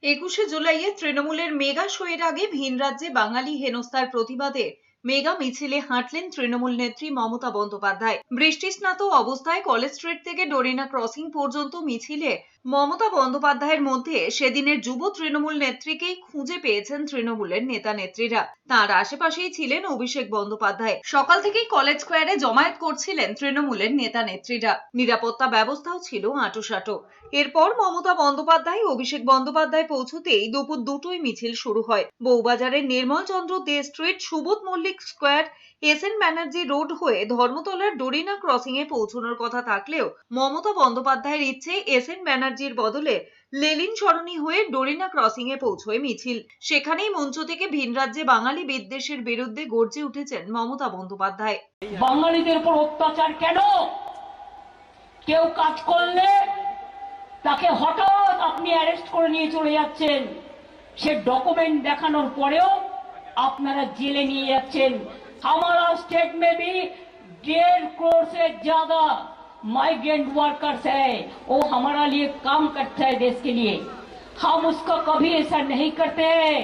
21শে জুলাইয়ে তৃণমূলের মেগা শোয়ের আগে ভিন রাজ্যে বাঙালি হেনস্থার প্রতিবাদে মেগা মিছিলে হাঁটলেন তৃণমূল নেত্রী মমতা বন্দ্যোপাধ্যায়। বৃষ্টিস্নাত অবস্থায় কলেজ স্ট্রিট থেকে ডোরিনা ক্রসিং পর্যন্ত মিছিলে মমতা বন্দ্যোপাধ্যায়ের মধ্যে সেদিনের যুব তৃণমূল নেত্রীকেই খুঁজে পেয়েছেন তৃণমূলের নেতা নেত্রীরা। তার আশেপাশেই ছিলেন অভিষেক বন্দ্যোপাধ্যায়। সকাল থেকেই কলেজ স্কোয়ারে জমায়েত করছিলেন তৃণমূলের নেতা নেত্রীরা। নিরাপত্তা ব্যবস্থাও ছিল আঁটোসাঁটো। এরপর মমতা বন্দ্যোপাধ্যায় অভিষেক বন্দ্যোপাধ্যায় পৌঁছতেই দুপুর 2টোয় মিছিল শুরু হয়। বউবাজারের Nirmal Chandra De street, Subodh Mallick square, SN Banerjee road হয়ে ধর্মতলার ডোরিনা ক্রসিং এ পৌঁছানোর কথা থাকলেও মমতা বন্দ্যোপাধ্যায়ের ইচ্ছে এসএন ব্যানার্জির বদলে লেলিন সরণি হয়ে ডোরিনা ক্রসিং এ পৌঁছয় মিছিল। সেখানেই মঞ্চ থেকে ভিন রাজ্যে বাঙালি বিদ্বেষের বিরুদ্ধে গর্জে উঠেছেন মমতা বন্দ্যোপাধ্যায়। বাঙালিদের উপর অত্যাচার কেন? কেউ কাজ করলে তাকে হঠাৎ আপনি অ্যারেস্ট করে নিয়ে চলে যাচ্ছেন, সে ডকুমেন্ট দেখানোর পরেও আপনারা জেলে নিয়ে যাচ্ছেন। हमारा स्टेट में भी 1.5 करोड़ से ज्यादा माइग्रेंट वर्कर्स है, वो हमारा लिए काम करता है देश के लिए। हम उसका कभी ऐसा नहीं करते हैं